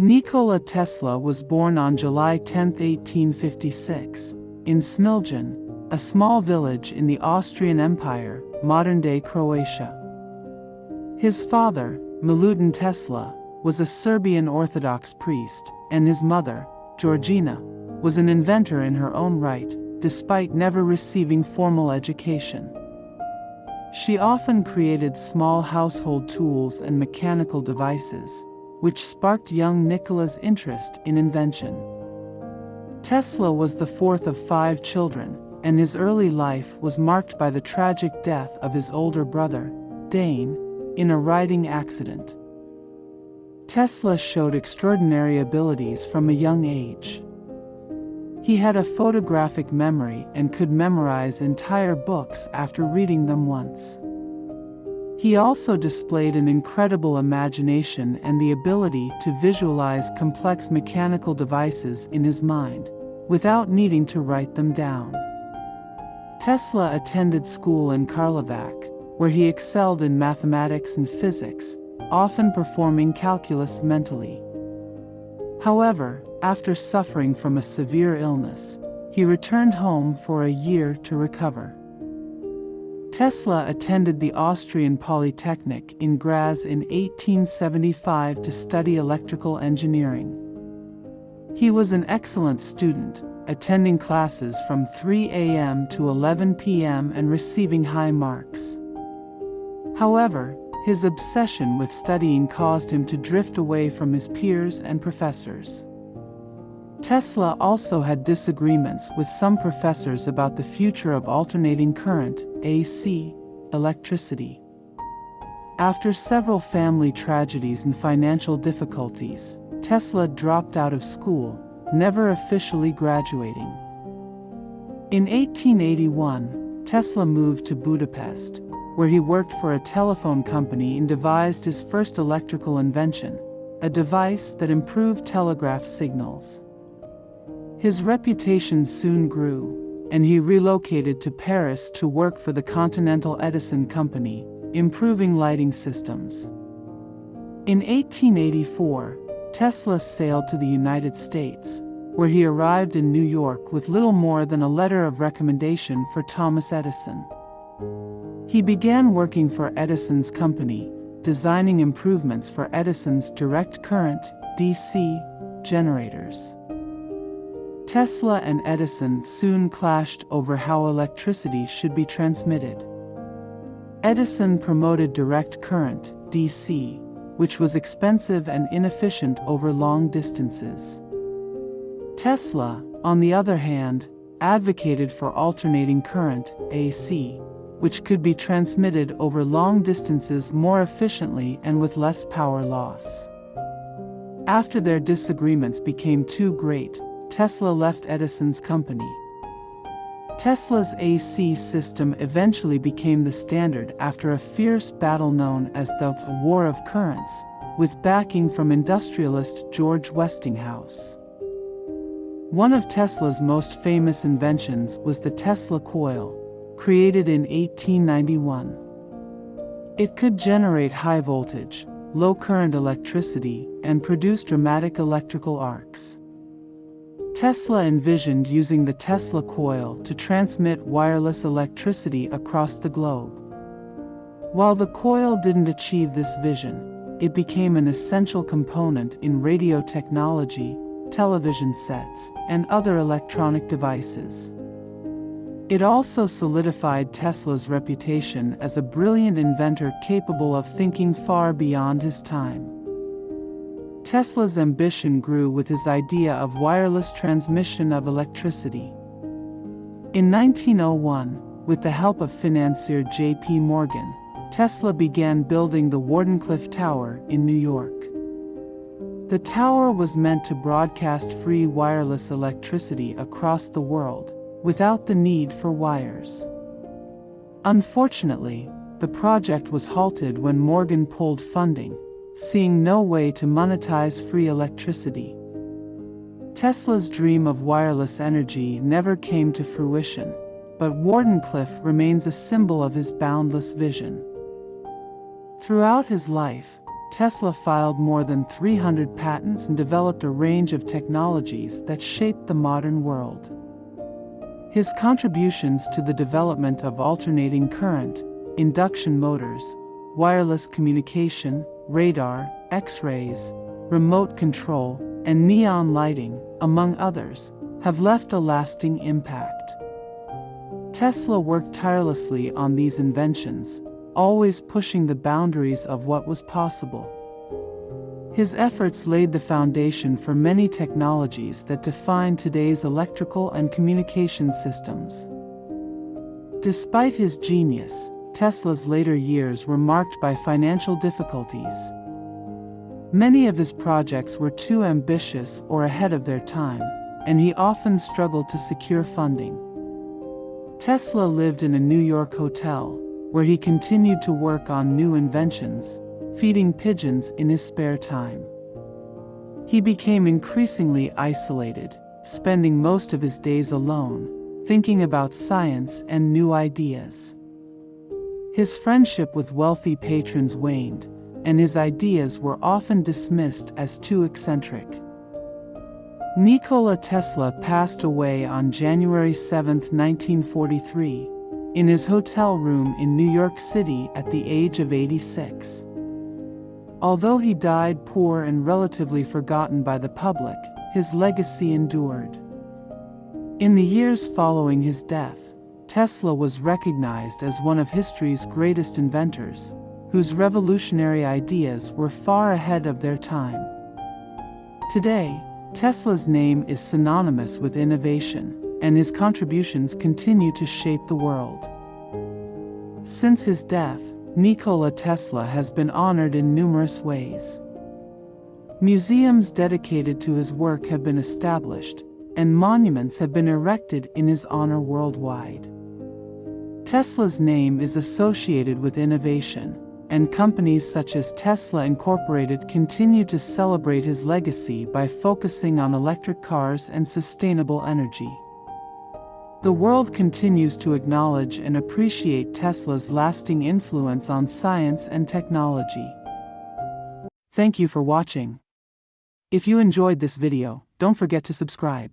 Nikola Tesla was born on July 10, 1856, in Smiljan, a small village in the Austrian Empire, modern-day Croatia. His father, Milutin Tesla, was a Serbian Orthodox priest, and his mother, Georgina, was an inventor in her own right, despite never receiving formal education. She often created small household tools and mechanical devices, which sparked young Nikola's interest in invention. Tesla was the fourth of 5 children, and his early life was marked by the tragic death of his older brother, Dane, in a riding accident. Tesla showed extraordinary abilities from a young age. He had a photographic memory and could memorize entire books after reading them once. He also displayed an incredible imagination and the ability to visualize complex mechanical devices in his mind, without needing to write them down. Tesla attended school in Karlovac, where he excelled in mathematics and physics, often performing calculus mentally. However, after suffering from a severe illness, he returned home for a year to recover. Tesla attended the Austrian Polytechnic in Graz in 1875 to study electrical engineering. He was an excellent student, attending classes from 3 a.m. to 11 p.m. and receiving high marks. However, his obsession with studying caused him to drift away from his peers and professors. Tesla also had disagreements with some professors about the future of alternating current, AC, electricity. After several family tragedies and financial difficulties, Tesla dropped out of school, never officially graduating. In 1881, Tesla moved to Budapest, where he worked for a telephone company and devised his first electrical invention, a device that improved telegraph signals. His reputation soon grew, and he relocated to Paris to work for the Continental Edison Company, improving lighting systems. In 1884, Tesla sailed to the United States, where he arrived in New York with little more than a letter of recommendation for Thomas Edison. He began working for Edison's company, designing improvements for Edison's direct current, DC, generators. Tesla and Edison soon clashed over how electricity should be transmitted. Edison promoted direct current, DC, which was expensive and inefficient over long distances. Tesla, on the other hand, advocated for alternating current, AC, which could be transmitted over long distances more efficiently and with less power loss. After their disagreements became too great, Tesla left Edison's company. Tesla's AC system eventually became the standard after a fierce battle known as the War of Currents, with backing from industrialist George Westinghouse. One of Tesla's most famous inventions was the Tesla Coil, created in 1891. It could generate high voltage, low current electricity, and produce dramatic electrical arcs. Tesla envisioned using the Tesla coil to transmit wireless electricity across the globe. While the coil didn't achieve this vision, it became an essential component in radio technology, television sets, and other electronic devices. It also solidified Tesla's reputation as a brilliant inventor capable of thinking far beyond his time. Tesla's ambition grew with his idea of wireless transmission of electricity. In 1901, with the help of financier J.P. Morgan, Tesla began building the Wardenclyffe Tower in New York. The tower was meant to broadcast free wireless electricity across the world, without the need for wires. Unfortunately, the project was halted when Morgan pulled funding, seeing no way to monetize free electricity. Tesla's dream of wireless energy never came to fruition, but Wardenclyffe remains a symbol of his boundless vision. Throughout his life, Tesla filed more than 300 patents and developed a range of technologies that shaped the modern world. His contributions to the development of alternating current, induction motors, wireless communication, radar, X-rays, remote control, and neon lighting, among others, have left a lasting impact. Tesla worked tirelessly on these inventions, always pushing the boundaries of what was possible. His efforts laid the foundation for many technologies that define today's electrical and communication systems. Despite his genius, Tesla's later years were marked by financial difficulties. Many of his projects were too ambitious or ahead of their time, and he often struggled to secure funding. Tesla lived in a New York hotel, where he continued to work on new inventions, feeding pigeons in his spare time. He became increasingly isolated, spending most of his days alone, thinking about science and new ideas. His friendship with wealthy patrons waned, and his ideas were often dismissed as too eccentric. Nikola Tesla passed away on January 7, 1943, in his hotel room in New York City at the age of 86. Although he died poor and relatively forgotten by the public, his legacy endured. In the years following his death, Tesla was recognized as one of history's greatest inventors, whose revolutionary ideas were far ahead of their time. Today, Tesla's name is synonymous with innovation, and his contributions continue to shape the world. Since his death, Nikola Tesla has been honored in numerous ways. Museums dedicated to his work have been established, and monuments have been erected in his honor worldwide. Tesla's name is associated with innovation, and companies such as Tesla Incorporated continue to celebrate his legacy by focusing on electric cars and sustainable energy. The world continues to acknowledge and appreciate Tesla's lasting influence on science and technology. Thank you for watching. If you enjoyed this video, don't forget to subscribe.